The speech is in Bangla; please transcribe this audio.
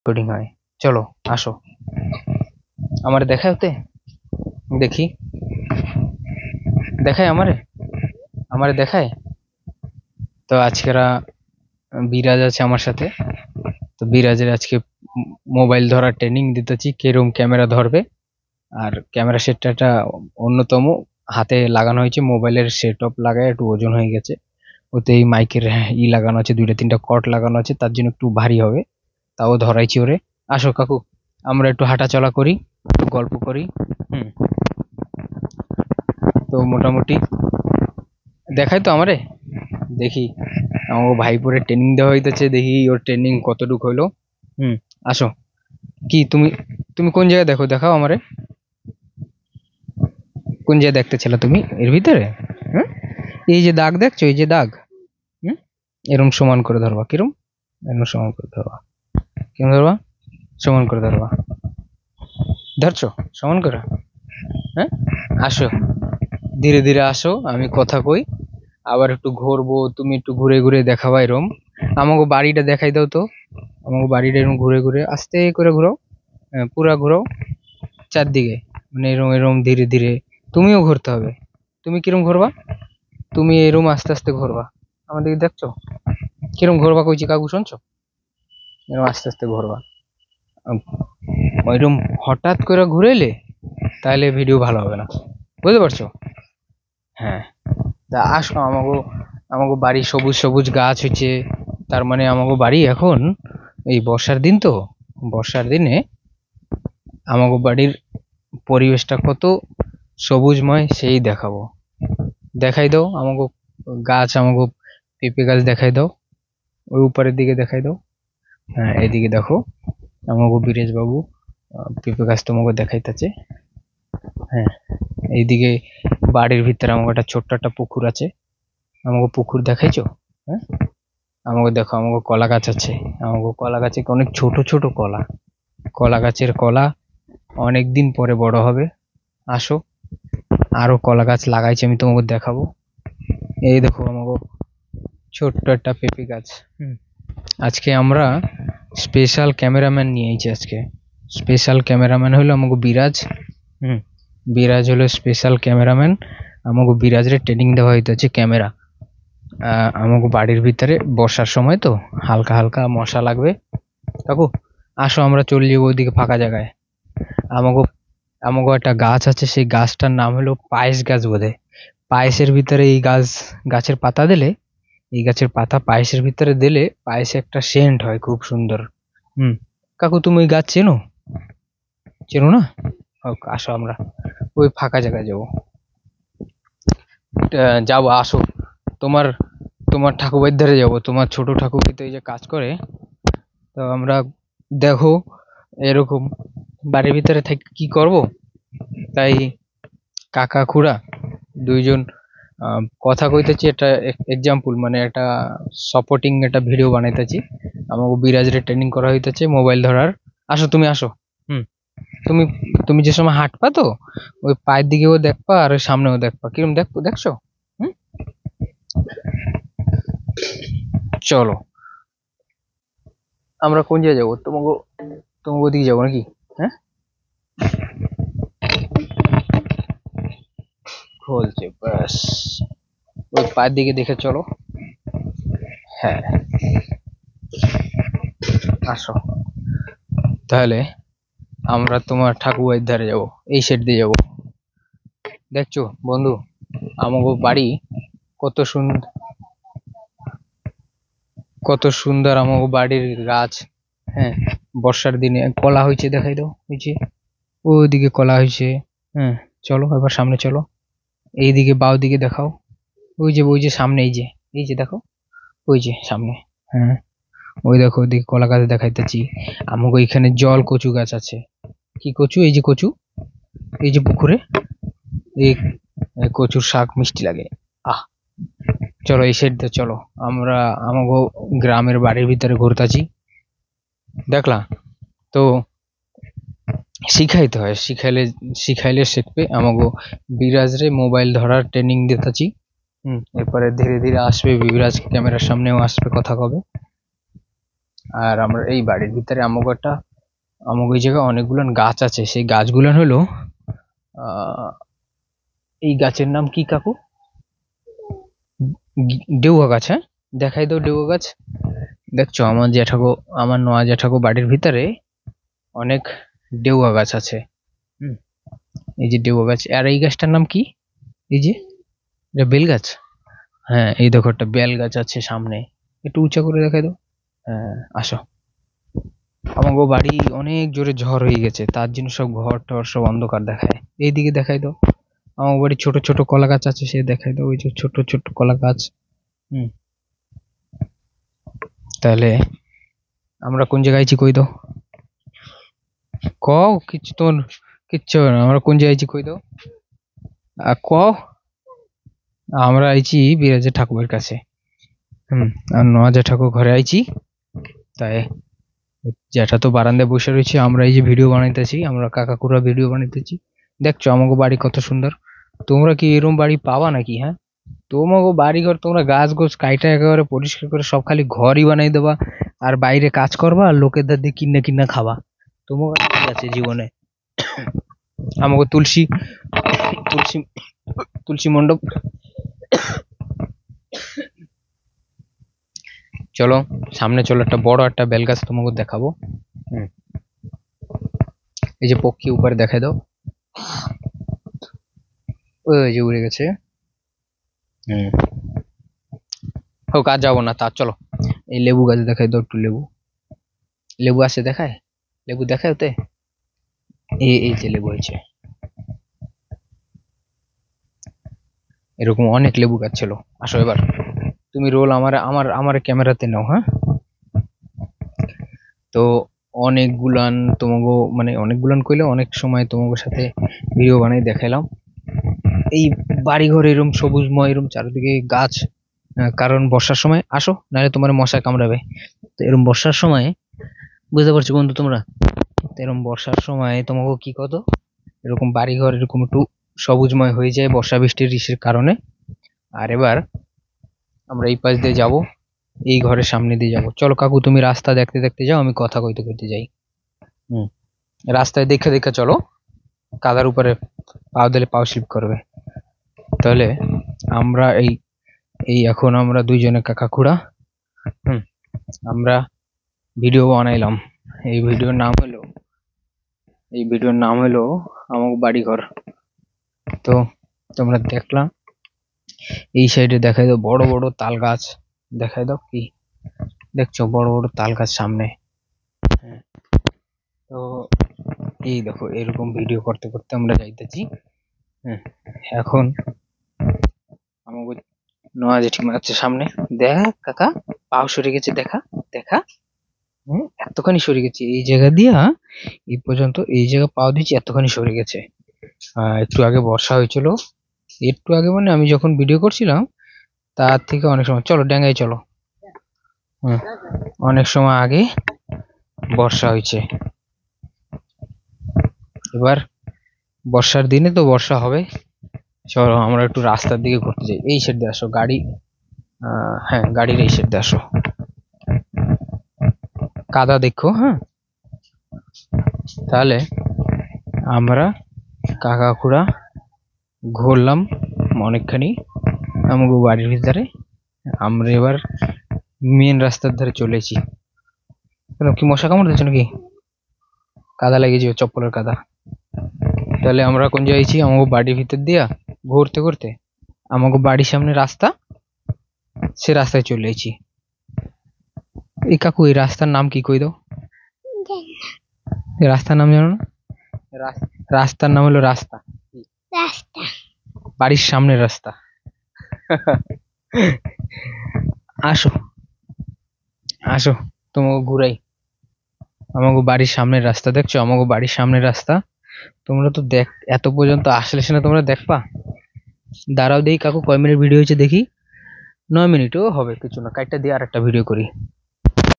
রেকর্ডিং হয়। চলো আসো, আমারে দেখায় ওতে, দেখি দেখায় আমারে, আমারে দেখায়। তো আজকেরা বিরাজ আছে আমার সাথে, তো বিরাজের আজকে মোবাইল ধরার ট্রেনিং দিতেছি, কিরম ক্যামেরা ধরবে। আর ক্যামেরা সেটটা অন্যতম হাতে লাগানো হয়েছে, মোবাইলের সেট অফ লাগায় একটু ওজন হয়ে গেছে, ওতে এই মাইকের লাগানো আছে, 2-3টা কর্ড লাগানো আছে, তার জন্য একটু ভারী হবে, তাও ধরাইছি ওরে। আসো কাকু, আমরা একটু হাঁটাচলা করি, একটু গল্প করি। হুম, তো মোটামুটি দেখাই তো আমারে, দেখি আমার ভাইপোরে ট্রেনিং দেওয়া হইতেছে, দেখি ওর ট্রেনিং কতটুকু হইলো। হুম, আসো। কি তুমি তুমি কোন জায়গায় দেখো, দেখাও আমারে, কোন জায়গায় দেখতেছিলে তুমি এর ভিতরে? হ্যাঁ, এই যে দাগ দেখছো, এই যে দাগ, হুম, এরম সমান করে ধরবা, কিরম, এরম সমান করে ধরবা, কিরম ধরবা, সমান করে ধরবা, ধরছো সমান করে। হ্যাঁ, আসো, ধীরে ধীরে আসো, আমি কথা কই, আবার একটু ঘুরবো, তুমি একটু ঘুরে ঘুরে দেখাবা এরম। আমাকে বাড়িটা দেখাই দাও তো, আমাকে বাড়িটা এরম ঘুরে ঘুরে আস্তে করে ঘুরাও, পুরা ঘুরাও চারদিকে, মানে এরম এরম ধীরে ধীরে। তুমিও ঘুরতে হবে, তুমি কিরম ঘুরবা, তুমি এরম আস্তে আস্তে ঘুরবা, আমাদেরকে দেখছো কিরম ঘুরবা কইছি কাকু, শুনছো? এরম আস্তে আস্তে ঘুরবা, ওইরকম হঠাৎ করে ঘুরেলে তাহলে ভিডিও ভালো হবে না, বুঝতে পারছো? হ্যাঁ, তা আসো, আমাকে আমাকে বাড়ি সবুজ সবুজ গাছ হচ্ছে, তার মানে আমাকে বাড়ি এখন এই বর্ষার দিন, তো বর্ষার দিনে আমাকে বাড়ির পরিবেশটা কত সবুজময় সেই দেখাবো। দেখাই দাও আমাকে গাছ, আমাকে পেঁপে গাছ দেখাই দাও, ওই উপরের দিকে দেখাই দাও। হ্যাঁ, এইদিকে দেখো, আমাকে বীরেশ বাবু পেঁপে গাছ তোমাকে দেখাইতেছে। হ্যাঁ, এইদিকে বাড়ির ভিতরে আমাকে একটা ছোট্ট একটা পুকুর আছে, আমাকে পুকুর দেখাইছো? হ্যাঁ, আমাকে দেখো, আমাকে কলা গাছ আছে, আমাকে কলা গাছে অনেক ছোট ছোট কলা, কলা গাছের কলা অনেক দিন পরে বড় হবে। আসো, আরো কলা গাছ লাগাইছি আমি, তোমাকে দেখাবো। এই দেখো আমাকে ছোট্ট একটা পেঁপে গাছ। আজকে আমরা স্পেশাল ক্যামেরাম্যান নিয়ে আইছি, আজকে স্পেশাল ক্যামেরাম্যান হলো আমাকে বিরাজ। হুম, বিরাজ হলো স্পেশাল ক্যামেরাম্যান, আমাকে বিরাজের ট্রেনিং দেওয়া হইতেছে ক্যামেরা। আমাকে বাড়ির ভিতরে বর্ষার সময় তো হালকা হালকা মশা লাগবে। কাকু আসো, আমরা চলে যাবো ওইদিকে ফাঁকা জায়গায়। আমাকে আমাকে একটা গাছ আছে, সেই গাছটার নাম হলো পায়েস গাছ বোধহয়। পায়েসের ভিতরে এই গাছ, গাছের পাতা দিলে, এই গাছের পাতা পায়েসের ভিতরে দিলে পায়েসে একটা সেন্ট হয় খুব সুন্দর। হুম, কাকু তুমি ওই গাছ চেনো? চেনো না? আসো, আমরা ওই ফাঁকা জায়গায় যাবো, যাবো, আসো। তোমার তোমার ঠাকুরবাড়ির ধারে যাবো, তোমার ছোট ঠাকুরবাড়ি তো এই যে কাজ করে, তো আমরা দেখো এরকম বাড়ির ভিতরে থেকে কি করব, তাই কাকা খুড়া দুইজন কথা কইতেছি, একটা এক্সাম্পল মানে একটা সাপোর্টিং একটা ভিডিও বানাইতেছি, আমাকে বিরাজের ট্রেনিং করা হইতেছে মোবাইল ধরার। আসো তুমি, আসো। হুম, তুমি তুমি যে সময় হাঁটবা তো ওই পায়ের দিকেও দেখবা আর ওই সামনেও দেখবা, কিরম দেখো, দেখছো? হুম, চলো আমরা কোন জায়গায় যাবো, তোমাকে তোমাকে ওদিকে যাবো নাকি? হ্যাঁ, খুলছে ব্যাস, ওই পায়ের দিকে দেখে চলো। হ্যাঁ, আসো, তাহলে আমরা তোমার ঠাকুরবাড়ির ধারে যাবো, এই সাইড দিয়ে যাবো। দেখছো বন্ধু, আমাকে বাড়ি কত সুন্দর, কত সুন্দর আমাকে বাড়ির গাছ। হ্যাঁ, বর্ষার দিনে কলা হয়েছে, দেখাই দাও, হয়েছে ওইদিকে কলা হয়েছে। হ্যাঁ, চলো এবার সামনে চলো, এইদিকে বাও দিকে দেখাও, ওই যে সামনে, এই যে দেখো, ওই যে সামনে। হ্যাঁ, ওই দেখো ওইদিকে কলা গাছ দেখাইতেছি। আমাকে এখানে জল কচু গাছ আছে, কি কচু, এই যে কচু, এই যে পুকুরে এই কচুর শাক মিষ্টি লাগে। আহ, চলো এই সাইড দিয়ে চলো, আমরা আমাকে গ্রামের বাড়ির ভিতরে ঘুরতাছি, দেখলা তো, শিখাইতে হয়, শিখাইলে শিখবে। আমাকে বিরাজ রে মোবাইল ধরার ট্রেনিং দিতেছি। এরপরে ধীরে ধীরে আসবে বিরাজ, ক্যামেরার সামনেও আসবে, কথা কবে। আর আমরা এই বাড়ির ভিতরে আমাকে এই জায়গায় অনেকগুলো গাছ আছে। সেই গাছগুলো হলো এই গাছের নাম কি কাকু? ডেউয়া গাছ। হ্যাঁ, দেখাই দাও ডেউয়া গাছ। দেখছো আমার নোয়া জ্যাঠাকো বাড়ির ভিতরে অনেক ডেউয়া গাছ আছে। এই যে ডেউয়া গাছ। আর এই গাছটার নাম কি? এই যে এটা বেল গাছ। হ্যাঁ, এই দেখো একটা বেল গাছ আছে সামনে। একটু উঁচা করে দেখাই দাও। হ্যাঁ, আসো। আমাগো বাড়ি অনেক জোরে ঝড় হয়ে গেছে, তার জন্য সব ঘর টর সব অন্ধকার দেখায়। এইদিকে দেখাই দাও। আমার বাড়ি ছোট ছোট কলা গাছ আছে, সে দেখাই দাও। ওই যে ছোট ছোট কলা গাছ। তাহলে আমরা কোন জায়গায় আছি কই দাও। কও কিছু, তোমার কিচ্ছু হবে না। আমরা কোন জায়গায় আছি কই দাও। কও। আমরা আইছি বিরাজের ঠাকুরের কাছে। আর নোয়া ঠাকুর ঘরে আইছি। তাই জ্যাঠা তো বারান্দায় বসে রয়েছে, আমরা এই যে ভিডিও বানাইতেছি, আমরা কাকাকুরা ভিডিও বানাইতেছি। দেখছো আমাকে বাড়ি কত সুন্দর। তোমরা কি এরকম বাড়ি পাবা নাকি? হ্যাঁ, তোমাকে বাড়ি ঘর তোমরা গাছ গোছ কাইটা একেবারে পরিষ্কার করে সব খালি ঘরই বানাই দেবা, আর বাইরে কাজ করবা, আর লোকের ধার দিয়ে কিনা কিনা খাবা। তোমাকে কি আছে জীবনে? আমাকে তুলসী তুলসী তুলসী মণ্ডপ। চলো সামনে চলো, একটা বড় একটা বেল গাছ তোমাকে দেখাবো। এই যে পক্ষী উপরে দেখাই দাও। ওই যে উড়ে গেছে। হোক, আর যাবো না, তা চলো এই লেবু গাছ দেখাই দাও। একটু লেবু আছে দেখায়, লেবু দেখায় ওতে। এই যে লেবু হয়েছে, এরকম অনেক লেবু গাছ ছিল। আসো এবার তুমি রোল আমার আমার আমার ক্যামেরাতে নাও। হ্যাঁ, তো অনেকগুলান তোমাকে মানে অনেকগুলান কইলে অনেক সময় তোমাকে সাথে ভিডিও বানাই দেখাইলাম। এই বাড়িঘর এরম সবুজময়, এরম চারিদিকে গাছ। কারণ বর্ষার সময় আসো, নাহলে তোমার মশা কামড়াবে। তো এরম বর্ষার সময়, বুঝতে পারছো বন্ধু তোমরা, এরকম বর্ষার সময় তোমাকে কি কত এরকম বাড়িঘর এরকম একটু সবুজময় হয়ে যায় বর্ষা বৃষ্টির ইসের কারণে। আর এবার আমরা এই পাশ দিয়ে যাব, এই ঘরের সামনে দিয়ে যাব। চলো কাকু, তুমি রাস্তা দেখতে দেখতে যাও, আমি কথা কইতে কইতে যাই। রাস্তায় দেখে দেখে চলো, কাদার উপরে পাও দিলে পাও স্লিপ করবে। তাহলে আমরা এই এই এখন আমরা দুইজনে কাকাকুড়া আমরা ভিডিও বানাইলাম। এই ভিডিওর নাম হলো আমার বাড়ি ঘর। তো তোমরা দেখলাম এই সাইডে দেখাই দাও বড় বড় তাল গাছ। দেখাই দাও, কি দেখছো? বড় বড় তাল গাছ সামনে। তো এই দেখো, এরকম ভিডিও করতে করতে আমরা যাইতেছি। এখন আমাকে নোয়া জেঠিমা আছে সামনে। দেখা কাকা, পাও সরে গেছে, দেখা দেখা। এতখানি সরে গেছে এই জায়গা দিয়া, এই পর্যন্ত এই জায়গা পাও দিচ্ছি, এতখানি সরে গেছে। একটু আগে বর্ষা হয়েছিল, একটু আগে মানে আমি যখন ভিডিও করছিলাম তার থেকে অনেক সময়। চলো ড্যাঙ্গাই চলো। অনেক সময় আগে বর্ষা হয়েছে। এবার বর্ষার দিনে তো বর্ষা হবে। চলো আমরা একটু রাস্তার দিকে ঘুরতে যাই। এই সাইড দিয়ে আসো গাড়ি। হ্যাঁ, গাড়ির এই সাইড দিয়ে আসো। কাদা দেখো। হ্যাঁ, তাহলে আমরা কাকাকুড়া ঘুরলাম অনেকখানি আমাকে বাড়ির ভিতরে। আমরা এবার মেন রাস্তার ধারে চলেছি। কেন, কি মশা কামড় দিচ্ছ নাকি? কাদা লেগে যাবে, চপ্পলের কাদা। তাহলে আমরা কোন যাইছি? আমাকে বাড়ির ভিতর দিয়া ঘুরতে ঘুরতে আমাকে বাড়ির সামনে রাস্তা, সে রাস্তায় চলে এসেছি। এই কাকু, এই রাস্তার নাম কি কই দাও? রাস্তার নাম জানো না? রাস্তার নাম হলো রাস্তা, বাড়ির সামনে রাস্তা। আসো আসো, তোমাকে ঘুরাই। আমাকে বাড়ির সামনের রাস্তা দেখছো? আমাকে বাড়ির সামনের রাস্তা। তোমরা তো এত পর্যন্ত আসলে না, তোমরা দেখবা। দাঁড়াও দেখি কাকু কয় মিনিট ভিডিও হয়েছে দেখি। 9 মিনিটও হবে, কিছু না, কাইটটা দিয়ে আর একটা ভিডিও করি।